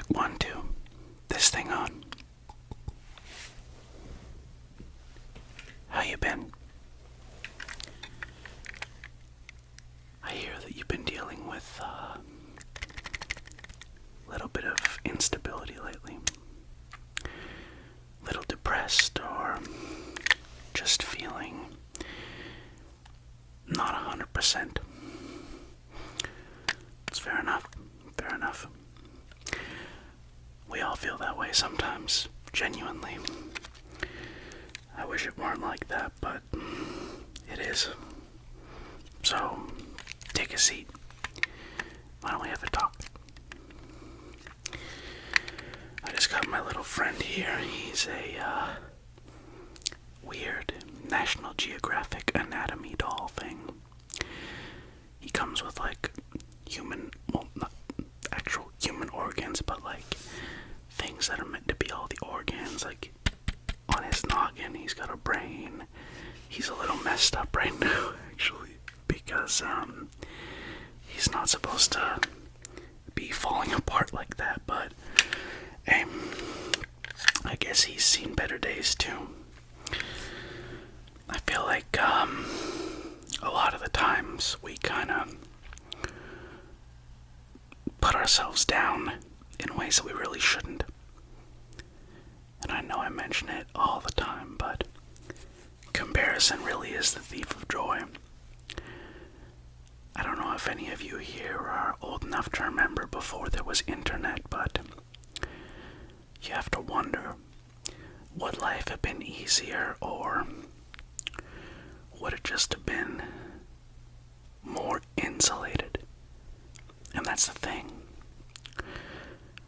Check 1, 2. This thing on. How you been? I hear that you've been dealing with a little bit of instability lately. Little depressed or just feeling not 100%. It's fair enough. Fair enough. We all feel that way sometimes, genuinely. I wish it weren't like that, but it is. So, take a seat. Why don't we have a talk? I just got my little friend here. He's a weird National Geographic anatomy doll thing. He comes with like not actual human organs, but like things that are meant to be all the organs. Like on his noggin, he's got a brain. He's a little messed up right now, actually, because he's not supposed to be falling apart like that, but I guess he's seen better days too. I feel like a lot of the times we kind of put ourselves down in ways that we really shouldn't. And I know I mention it all the time, but comparison really is the thief of joy. I don't know if any of you here are old enough to remember before there was internet, but you have to wonder, would life have been easier, or would it just have been more insulated? And that's the thing.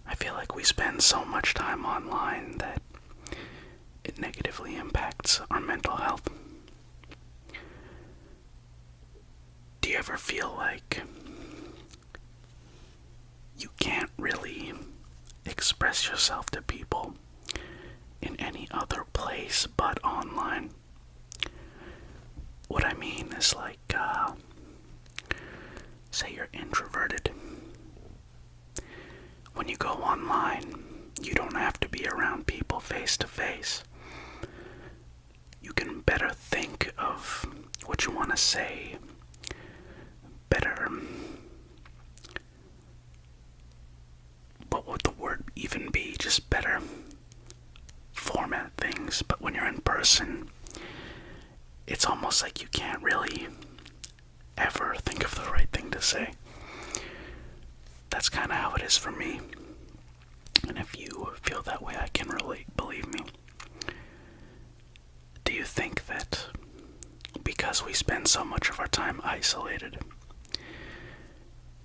I feel like we spend so much time online that it negatively impacts our mental health. Do you ever feel like you can't really express yourself to people in any other place but online? What I mean is like, say you're introverted. When you go online, you don't have to be around people face to face. You can better think of what you want to say, better, what would the word even be? Just better format things. But when you're in person, it's almost like you can't really ever think of the right thing to say. That's kind of how it is for me. And if you feel that way, I can relate, believe me. Do you think that because we spend so much of our time isolated,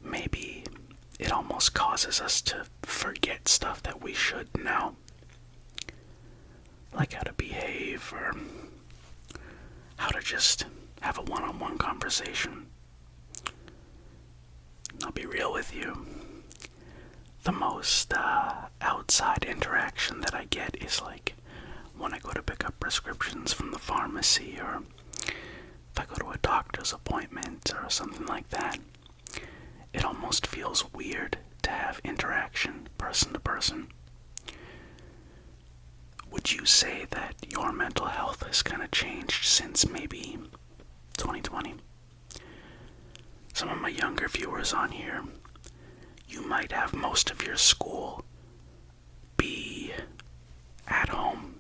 maybe it almost causes us to forget stuff that we should know? Like how to behave, or how to just have a one-on-one conversation. I'll be real with you. The most outside interaction that I get is like when I go to pick up prescriptions from the pharmacy, or if I go to a doctor's appointment or something like that. It almost feels weird to have interaction person to person. Would you say that your mental health has kind of changed since maybe 2020? Some of my younger viewers on here, you might have most of your school be at home.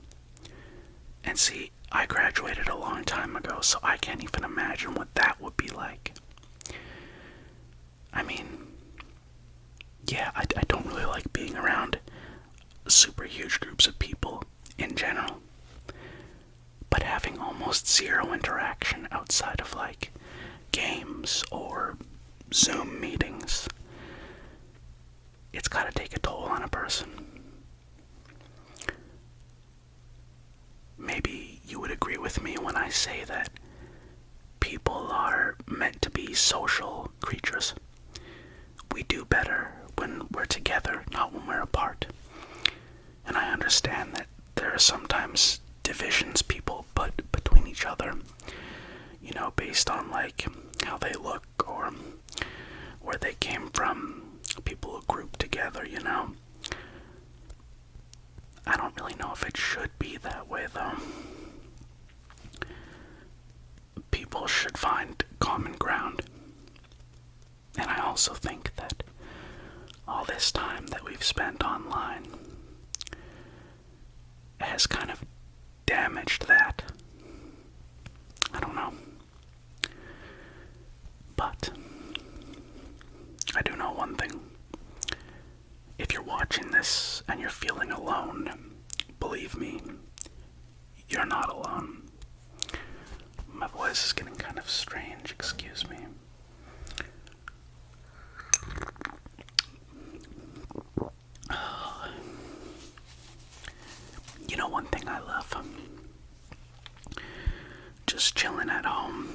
And see, I graduated a long time ago, so I can't even imagine what that would be like. I mean, yeah, I don't really like being around super huge groups of people in general. But having almost zero interaction outside of like games or Zoom meetings, it's gotta take a toll on a person. Maybe you would agree with me when I say that people are meant to be social creatures. We do better when we're together, not when we're apart. And I understand that there are sometimes divisions people put between each other, you know, based on like how they look or where they came from. People who group together, you know. I don't really know if it should be that way, though. People should find common ground. And I also think that all this time that we've spent online has kind of damaged that. I don't know. But I do know one thing. If you're watching this and you're feeling alone, believe me, you're not alone. My voice is getting kind of strange, excuse me. You know one thing I love? Just chilling at home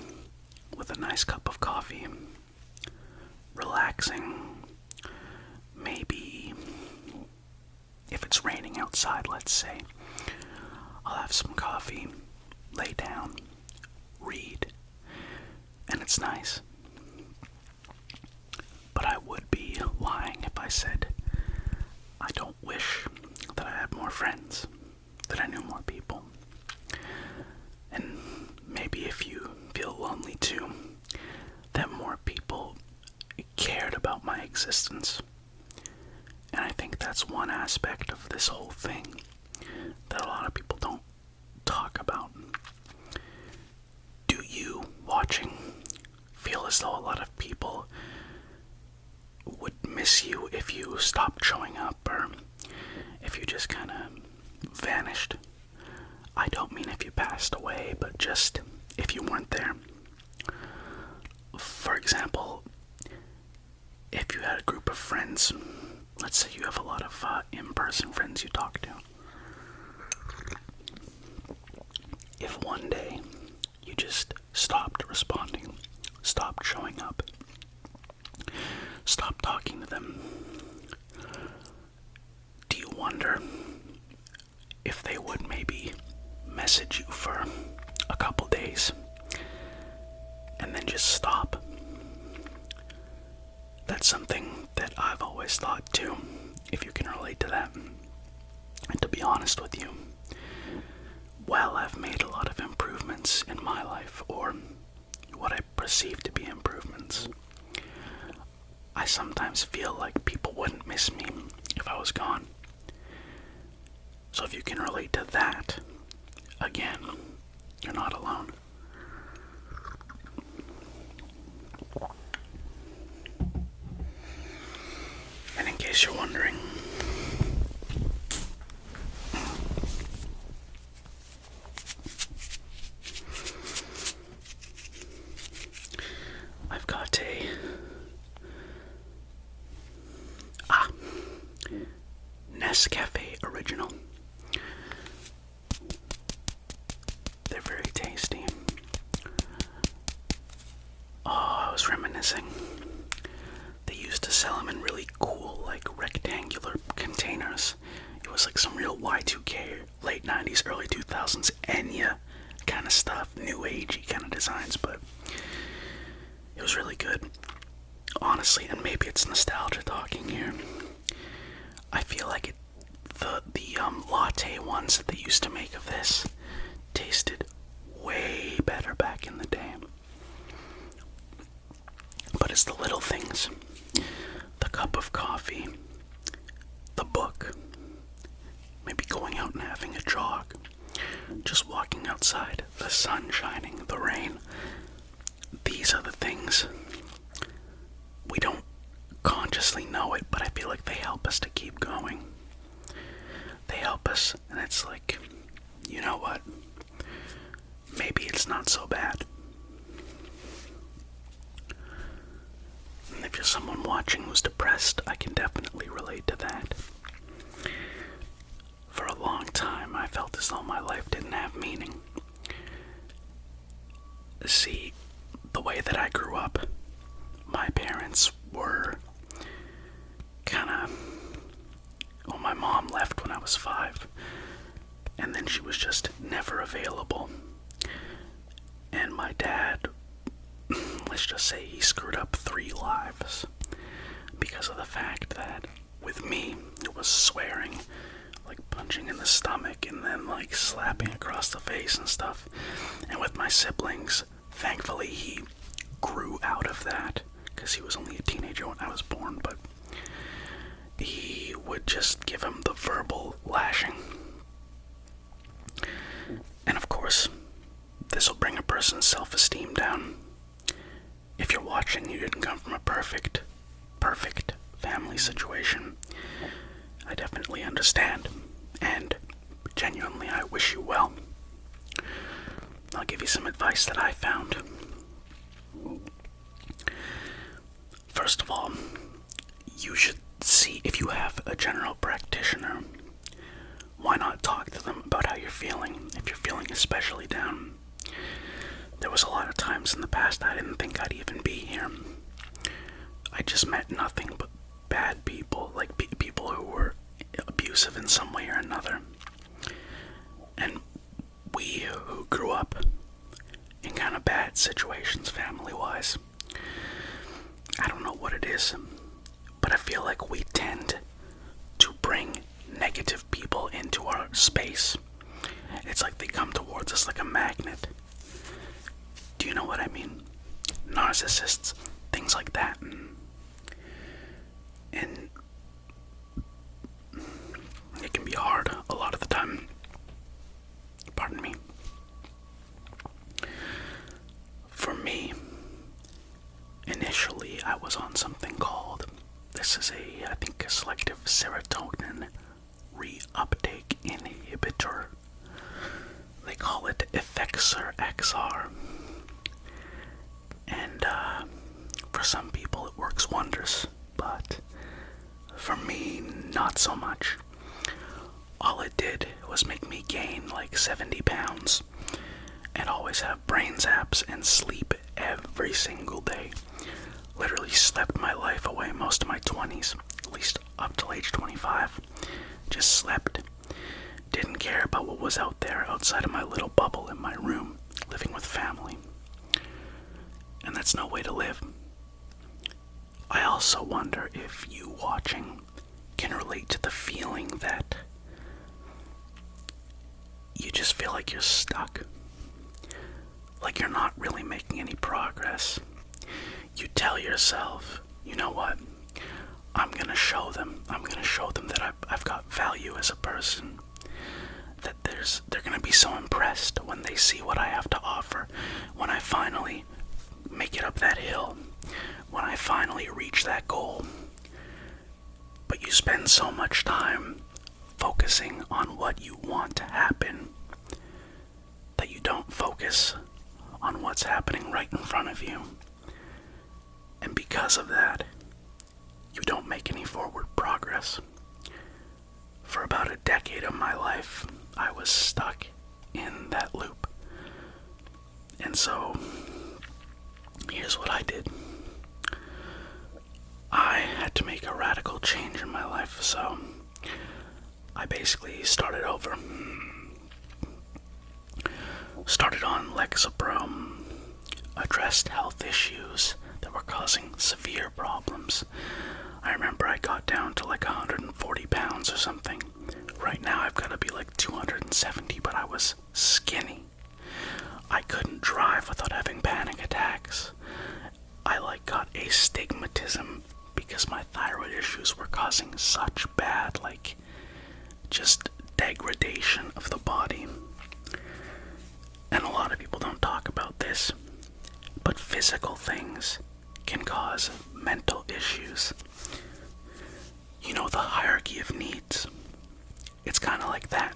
with a nice cup of coffee, relaxing. Maybe if it's raining outside, let's say, I'll have some coffee, lay down, read, and it's nice. But I would be lying if I said I don't wish that I had more friends, that I knew more people. And maybe if you feel lonely too, that more people cared about my existence. And I think that's one aspect of this whole thing that a lot of people don't talk about. Do you, watching, feel as though a lot of people would miss you if you stopped showing up, or if you just kind of vanished? I don't mean if you passed away, but just if you weren't there. For example, if you had a group of friends, let's say you have a lot of in-person friends you talk to. If one day you just stopped responding, stopped showing up, stopped talking to them, do you wonder if they would maybe message you for a couple days and then just stop? That's something that I've always thought too, if you can relate to that. And to be honest with you, while I've made a lot of improvements in my life, or what I perceive to be improvements, I sometimes feel like people wouldn't miss me if I was gone. So if you can relate to that, again, you're not alone. And in case you're wondering, I've got a Nescafe Original. They're very tasty. Oh, I was reminiscing. They used to sell them in really cool, like, rectangular containers. It was like some real Y2K, late 90s, early 2000s, Enya kind of stuff, new agey kind of designs, but it was really good. Honestly, and maybe it's nostalgia talking here, I feel like the latte ones that they used to make of this tasted way better back in the day. But it's the little things. The cup of coffee, the book, maybe going out and having a jog, just walking outside, the sun shining, the rain. These are the things. We don't consciously know it, but I feel like they help us to keep going. They help us, and it's like, you know what? Maybe it's not so bad. And if you're someone watching who's depressed, I can definitely relate to that. For a long time, I felt as though my life didn't have meaning. See, the way that I grew up, my parents were well, my mom left when I was 5, and then she was just never available. And my dad, let's just say he screwed up 3 lives because of the fact that with me, it was swearing, like punching in the stomach and then like slapping across the face and stuff. And with my siblings, thankfully he grew out of that because he was only a teenager when I was born, but he would just give him the verbal lashing. And of course, this will bring a person's self-esteem down. If you're watching, you didn't come from a perfect family situation. I definitely understand, and genuinely I wish you well. I'll give you some advice that I found. First of all, you should see if you have a general practitioner. Why not talk to them about how you're feeling, if you're feeling especially down? There was a lot of times in the past I didn't think I'd even be here. I just met nothing but bad people, like people who were abusive in some way or another. And we who grew up in kind of bad situations family-wise, I don't know what it is, but I feel like we tend to bring negative people into our space. It's like they come towards us like a magnet. Do you know what I mean? Narcissists, things like that. And it can be hard a lot of the time. Pardon me. For me, initially I was on something called, this is I think a selective serotonin reuptake inhibitor. They call it Effexor XR. And for some people it works wonders, but for me, not so much. All it did was make me gain like 70 pounds and always have brain zaps and sleep every single day. Literally slept my life away most of my 20s, at least up till age 25. Just slept. Didn't care about what was out there outside of my little bubble in my room, living with family. And that's no way to live. I also wonder if you watching can relate to the feeling that you just feel like you're stuck. Like you're not really making any progress. You tell yourself, you know what? I'm gonna show them that I've got value as a person. That they're gonna be so impressed when they see what I have to offer. When I finally make it up that hill. When I finally reach that goal. But you spend so much time focusing on what you want to happen that you don't focus on what's happening right in front of you. And because of that, you don't make any forward progress. For about a decade of my life, I was stuck in that loop. And so, here's what I did. I had to make a radical change in my life, so I basically started over. Started on Lexapro, addressed health issues that were causing severe problems. I remember I got down to like 140 pounds or something. Right now I've got to be like 270, but I was skinny. I couldn't drive without having panic attacks. I got astigmatism because my thyroid issues were causing such bad, just degradation of the body. And a lot of people don't talk about this, but physical things can cause mental issues. You know, the hierarchy of needs. It's kind of like that.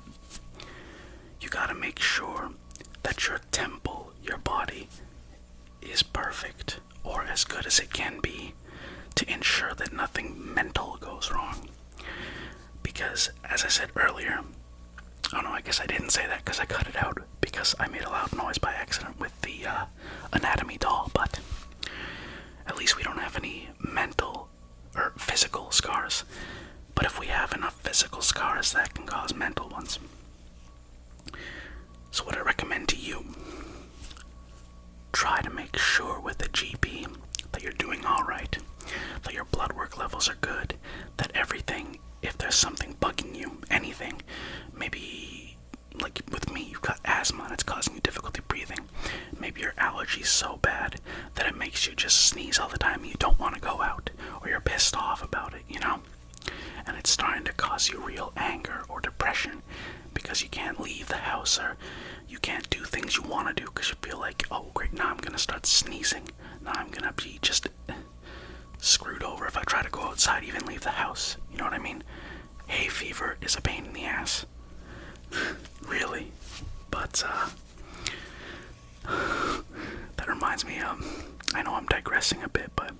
You gotta make sure that your temple, your body, is perfect, or as good as it can be, to ensure that nothing mental goes wrong. Because, as I said earlier, oh no, I guess I didn't say that because I cut it out because I made a loud noise by accident with the anatomy doll, but at least we don't have any mental or physical scars. But if we have enough physical scars, that can cause mental ones. So what I recommend to you, try to make sure with the GP that you're doing alright, that your blood work levels are good, that everything, if there's something bugging you, anything, you just sneeze all the time and you don't want to go out, or you're pissed off about it, you know? And it's starting to cause you real anger or depression because you can't leave the house, or you can't do things you want to do because you feel like, oh great, now I'm going to start sneezing. Now I'm going to be just screwed over if I try to go outside, even leave the house. You know what I mean? Hay fever is a pain in the ass. Really. But, that reminds me, I know I'm digressing a bit, but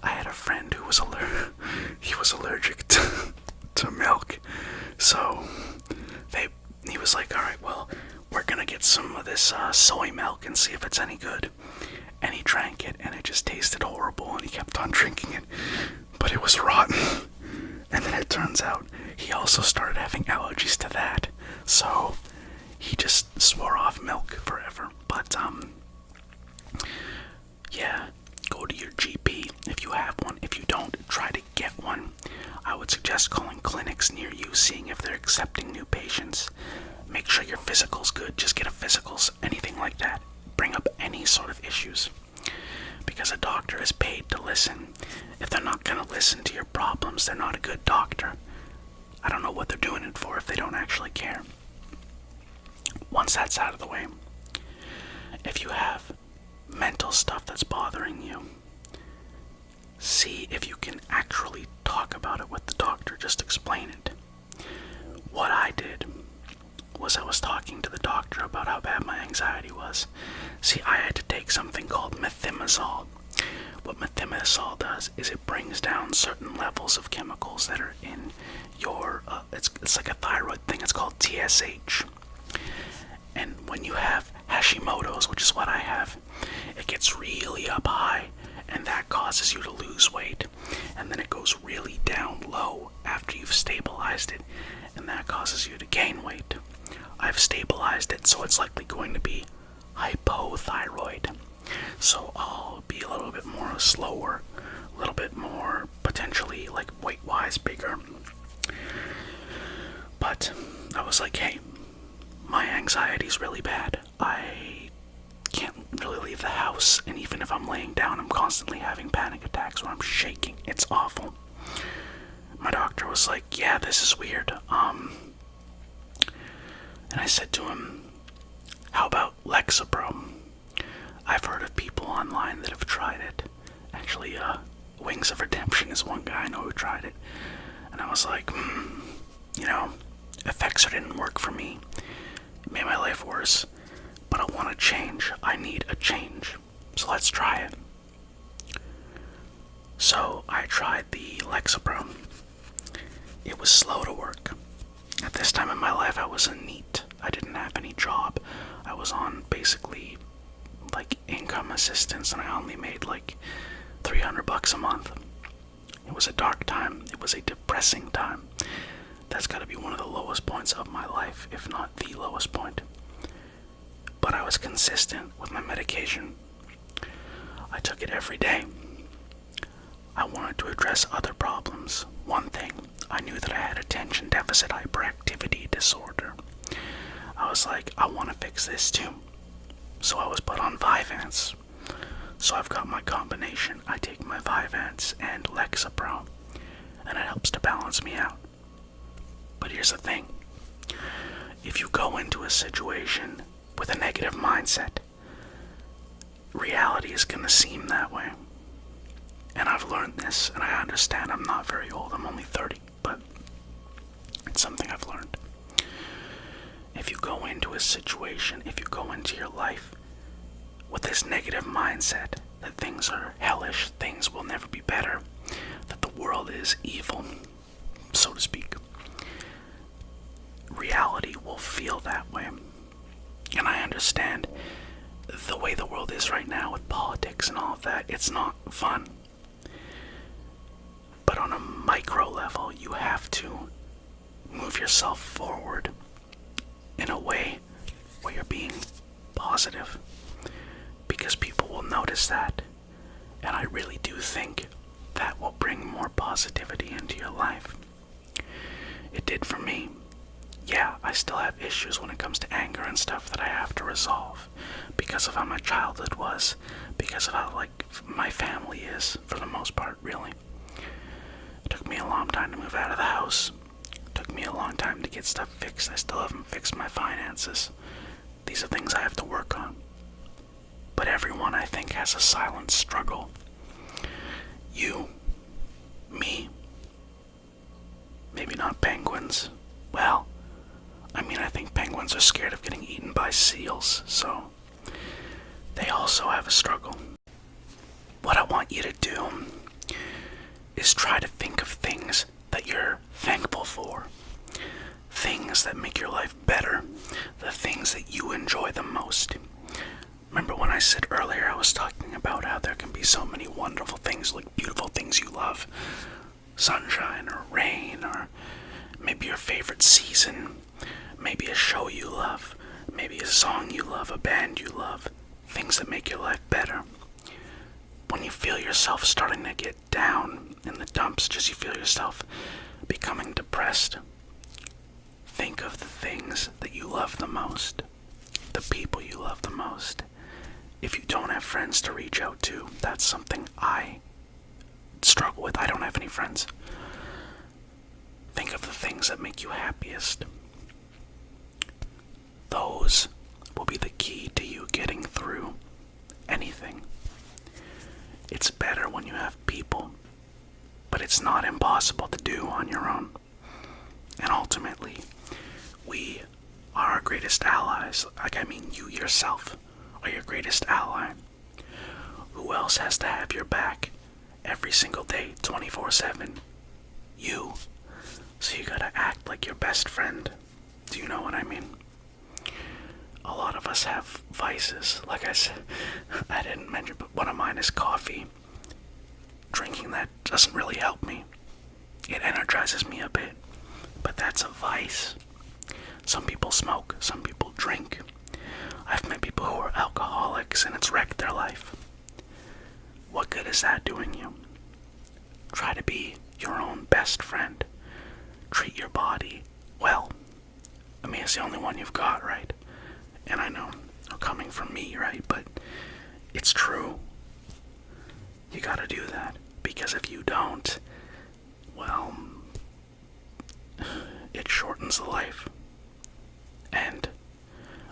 I had a friend who was allergic to milk. So, he was like, alright, well, we're gonna get some of this soy milk and see if it's any good. And he drank it, and it just tasted horrible, and he kept on drinking it. But it was rotten. And then it turns out he also started having allergies to that. So, he just swore off milk forever. But, yeah, go to your GP if you have one. If you don't, try to get one. I would suggest calling clinics near you, seeing if they're accepting new patients. Make sure your physical's good. Just get a physicals, anything like that. Bring up any sort of issues. Because a doctor is paid to listen. If they're not going to listen to your problems, they're not a good doctor. I don't know what they're doing it for if they don't actually care. Once that's out of the way, if you have mental stuff that's bothering you, see if you can actually talk about it with the doctor. Just explain it. What I did was I was talking to the doctor about how bad my anxiety was. See, I had to take something called methimazole. What methimazole does is it brings down certain levels of chemicals that are in your, it's like a thyroid thing, it's called TSH. And when you have Hashimoto's, which is what I have, it gets really up high, and that causes you to lose weight. And then it goes really down low after you've stabilized it, and that causes you to gain weight. I've stabilized it, so it's likely going to be hypothyroid. So I'll be a little bit more slower, a little bit more potentially like weight-wise bigger. But I was like, hey, my anxiety's really bad. I can't really leave the house, and even if I'm laying down, I'm constantly having panic attacks where I'm shaking. It's awful. My doctor was like, yeah, this is weird. And I said to him, how about Lexapro? I've heard of people online that have tried it. Actually, Wings of Redemption is one guy I know who tried it. And I was like, Effexor didn't work for me. It made my life worse. But I want to change. I need a change. So let's try it. So I tried the Lexapro. It was slow to work. At this time in my life, I was a NEET. I didn't have any job. I was on basically like income assistance, and I only made like $300 a month. It was a dark time. It was a depressing time. That's got to be one of the lowest points of my life, if not the lowest point. But I was consistent with my medication. I took it every day. I wanted to address other problems. One thing, I knew that I had attention deficit hyperactivity disorder. I was like, I want to fix this too. So I was put on Vyvanse. So I've got my combination. I take my Vyvanse and Lexapro, and it helps to balance me out. But here's the thing. If you go into a situation with a negative mindset, reality is going to seem that way. And I've learned this, and I understand I'm not very old. I'm only 30, but it's something I've learned. If you go into a situation, if you go into your life with this negative mindset that things are hellish, things will never be better, that the world is evil, so to speak, reality will feel that way. And I understand the way the world is right now with politics and all of that. It's not fun. But on a micro level, you have to move yourself forward in a way where you're being positive, because people will notice that, and I really do think that will bring more positivity into your life. It did for me. yeah, I still have issues when it comes to anger and stuff that I have to resolve because of how my childhood was, because of how, like, my family is, for the most part, really. It took me a long time to move out of the house. It took me a long time to get stuff fixed. I still haven't fixed my finances. These are things I have to work on. But everyone, I think, has a silent struggle. You, me, maybe not penguins. Well, I mean, I think penguins are scared of getting eaten by seals, so they also have a struggle. What I want you to do is try to think of things that you're thankful for, things that make your life better, the things that you enjoy the most. Remember when I said earlier, I was talking about how there can be so many wonderful things, like beautiful things you love, sunshine or rain, or maybe your favorite season, maybe a show you love, maybe a song you love, a band you love, things that make your life better. When you feel yourself starting to get down in the dumps, just you feel yourself becoming depressed, think of the things that you love the most, the people you love the most. If you don't have friends to reach out to, that's something I struggle with. I don't have any friends. Think of the things that make you happiest. Those will be the key to you getting through anything. It's better when you have people, but it's not impossible to do on your own. And ultimately, we are our greatest allies. You yourself are your greatest ally. Who else has to have your back every single day, 24/7? You. So you gotta act like your best friend. Do you know what I mean? A lot of us have vices. Like I said, I didn't mention, but one of mine is coffee. Drinking that doesn't really help me. It energizes me a bit, but that's a vice. Some people smoke, some people drink. I've met people who are alcoholics and it's wrecked their life. What good is that doing you? Try to be your own best friend. Treat your body well. I mean, it's the only one you've got, right? And I know, coming from me, right? But it's true. You gotta do that. Because if you don't, well, it shortens the life. And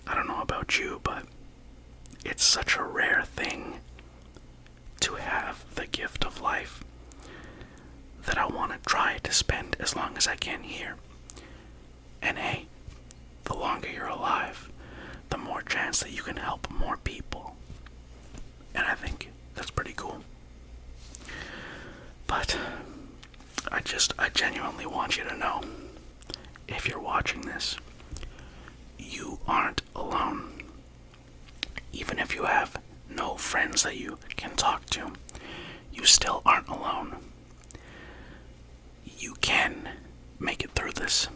I don't know about you, but it's such a rare thing to have the gift of life that I want to try to spend as long as I can here. And hey, the longer you're alive, the more chance that you can help more people. And I think that's pretty cool. But I genuinely want you to know, if you're watching this, you aren't alone. Even if you have no friends that you can talk to, you still aren't alone. You can make it through this.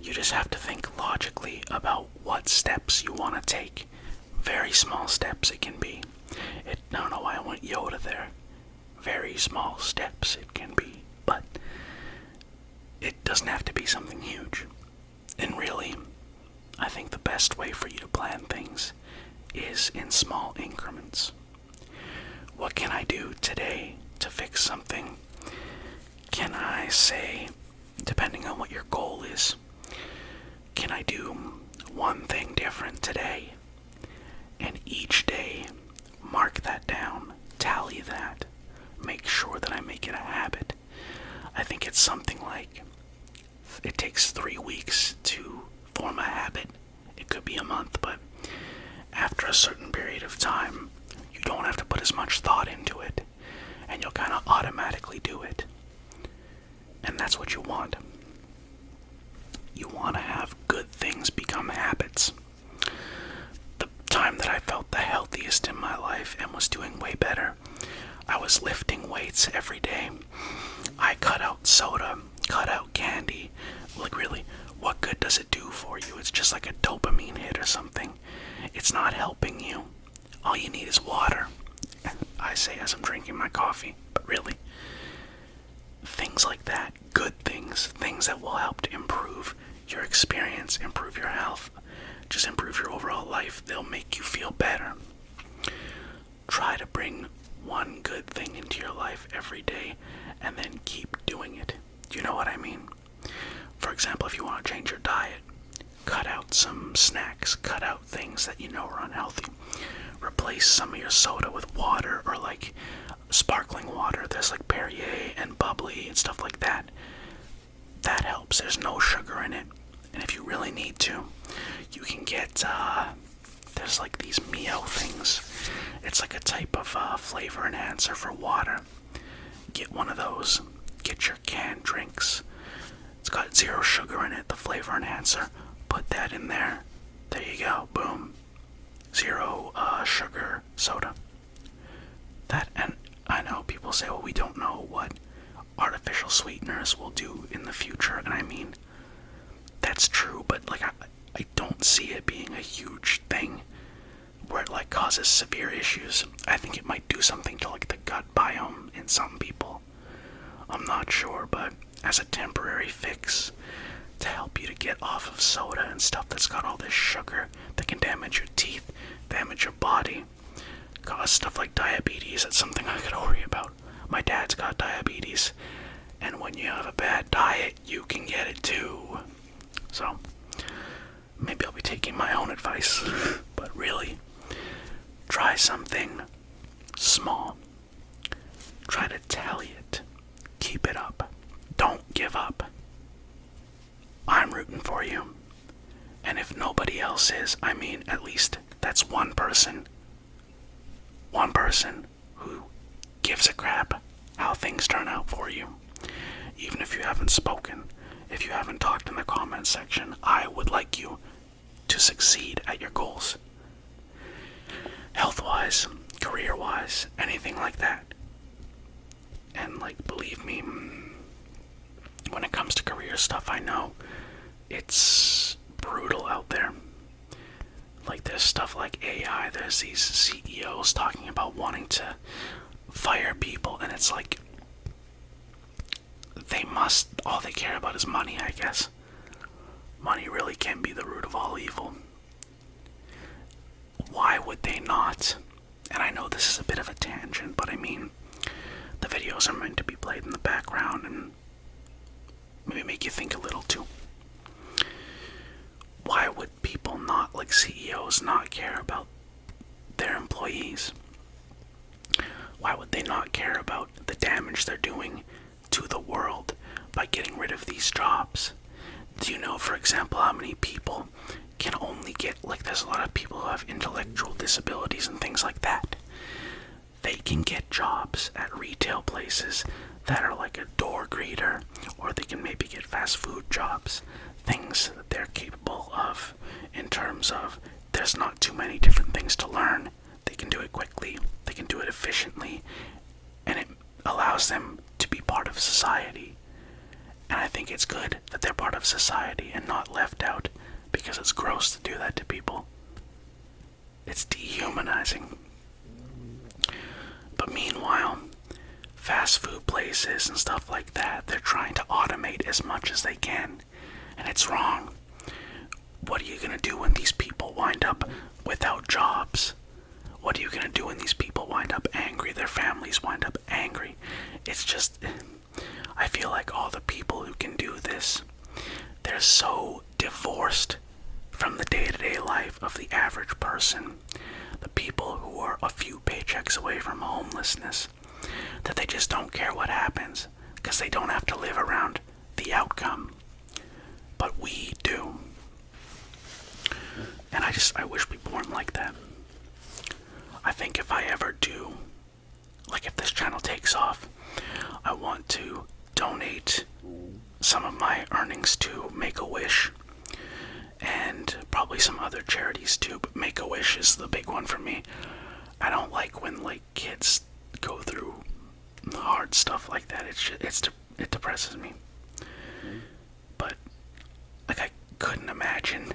You just have to think logically about what steps you want to take. Very small steps it can be. I don't know why I went Yoda there. Very small steps it can be, but it doesn't have to be something huge. And really, I think the best way for you to plan things is in small increments. What can I do today to fix something? Can I say, depending on what your goal is, can I do one thing different today? And each day, mark that down, tally that, make sure that I make it a habit. I think it's something like, it takes 3 weeks to form a habit. It could be a month, but after a certain period of time, you don't have to put as much thought into it, and you'll kind of automatically do it. And that's what you want. You want to have good things become habits. The time that I felt the healthiest in my life and was doing way better, I was lifting weights every day. I cut out soda, cut out candy. Like, really, what good does it do for you? It's just like a dopamine hit or something. It's not helping you. All you need is water. I say as I'm drinking my coffee, but really, things like that, good things, things that will help to improve your experience, improve your health, just improve your overall life. They'll make you feel better. Try to bring one good thing into your life every day and then keep doing it. Do you know what I mean? For example, if you want to change your diet, cut out some snacks, cut out things that you know are unhealthy. Replace some of your soda with water or like sparkling water. There's like Perrier and bubbly and stuff like that. That helps. There's no sugar in it. And if you really need to, you can get, there's like these Mio things. It's like a type of flavor enhancer for water. Get one of those. Get your canned drinks. It's got 0 sugar in it, the flavor enhancer. Put that in there. There you go. Boom. 0 sugar soda. That, and I know people say, well, we don't know what artificial sweeteners will do in the future. And I mean, that's true, but like I don't see it being a huge thing where it like causes severe issues. I think it might do something to like the gut biome in some people. I'm not sure, but as a temporary fix to help you to get off of soda and stuff that's got all this sugar that can damage your teeth, damage your body, cause stuff like diabetes. That's something I could worry about. My dad's got diabetes, and when you have a bad diet, you can get it too. So, maybe I'll be taking my own advice, but really, try something small. Try to tally it. Keep it up. Don't give up. I'm rooting for you. And if nobody else is, I mean, at least that's one person. One person who gives a crap how things turn out for you. Even if you haven't spoken, if you haven't talked in the comments section, I would like you to succeed at your goals. Health-wise, career-wise, anything like that. And like, believe me, when it comes to career stuff, I know it's brutal out there. Like, there's stuff like AI, there's these CEOs talking about wanting to fire people, and it's like, all they care about is money, I guess. Money really can be the root of all evil. Why would they not? And I know this is a bit of a tangent, but I mean, the videos are meant to be played in the background and maybe make you think a little too. Why would people not, like CEOs, not care about their employees? Why would they not care about the damage they're doing to the world by getting rid of these jobs? Do you know, for example, how many people can only get, like, there's a lot of people who have intellectual disabilities and things like that. They can get jobs at retail places that are like a door greeter, or they can maybe get fast food jobs, things that they're capable of in terms of there's not too many different things to learn. They can do it quickly, they can do it efficiently, and it allows them to be part of society. And I think it's good that they're part of society and not left out, because it's gross to do that to people. It's dehumanizing. But meanwhile, fast food places and stuff like that, they're trying to automate as much as they can, and it's wrong. What are you going to do when these people wind up without jobs? What are you going to do when these people wind up angry, their families wind up angry? It's just, I feel like all the people who can do this, they're so divorced from the day-to-day life of the average person, the people who are a few paychecks away from homelessness, that they just don't care what happens, because they don't have to live around the outcome. But we do. And I wish people weren't like that. I think if I ever do, like if this channel takes off, I want to donate some of my earnings to Make-A-Wish, and probably some other charities too, but Make-A-Wish is the big one for me. I don't like when like kids go through hard stuff like that. It depresses me. But like, I couldn't imagine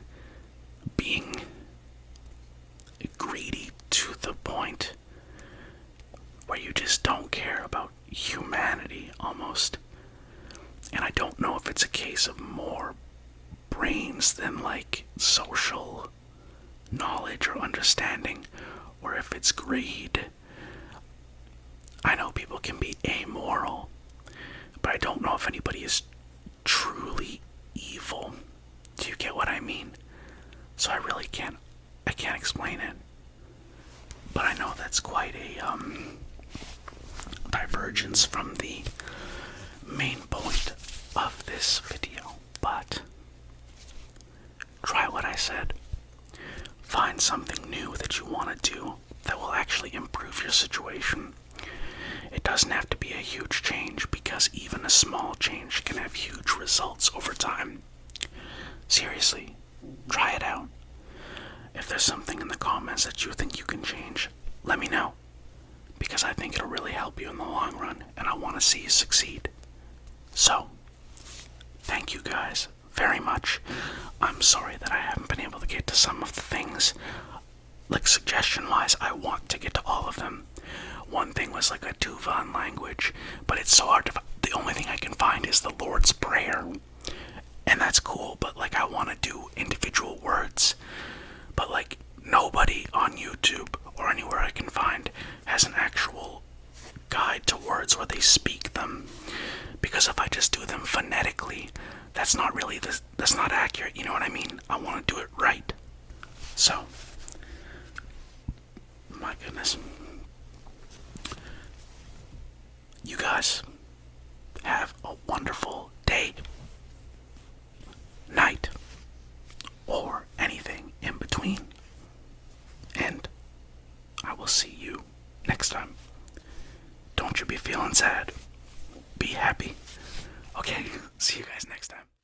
being greedy to the point where you just don't care about humanity almost. And I don't know if it's a case of more brains than like social knowledge or understanding, or if it's greed. I know people can be amoral, but I don't know if anybody is truly evil. Do you get what I mean? So I can't explain it. But I know that's quite a divergence from the main point of this video. But try what I said. Find something new that you want to do that will actually improve your situation. It doesn't have to be a huge change, because even a small change can have huge results over time. Seriously, try it out. If there's something in the comments that you think you can change, let me know, because I think it'll really help you in the long run, and I want to see you succeed. So, thank you guys very much. I'm sorry that I haven't been able to get to some of the things, like suggestion-wise. I want to get to all of them. One thing was like a Tuvan language, but it's so hard to find. The only thing I can find is the Lord's Prayer, and that's cool, but like I want to do individual words. But like nobody on YouTube or anywhere I can find has an actual guide to words where they speak them, because if I just do them phonetically, that's not accurate, you know what I mean? I want to do it right. So, my goodness. You guys have a wonderful day, night, or anything in between. And I will see you next time. Don't you be feeling sad. Be happy. Okay, see you guys next time.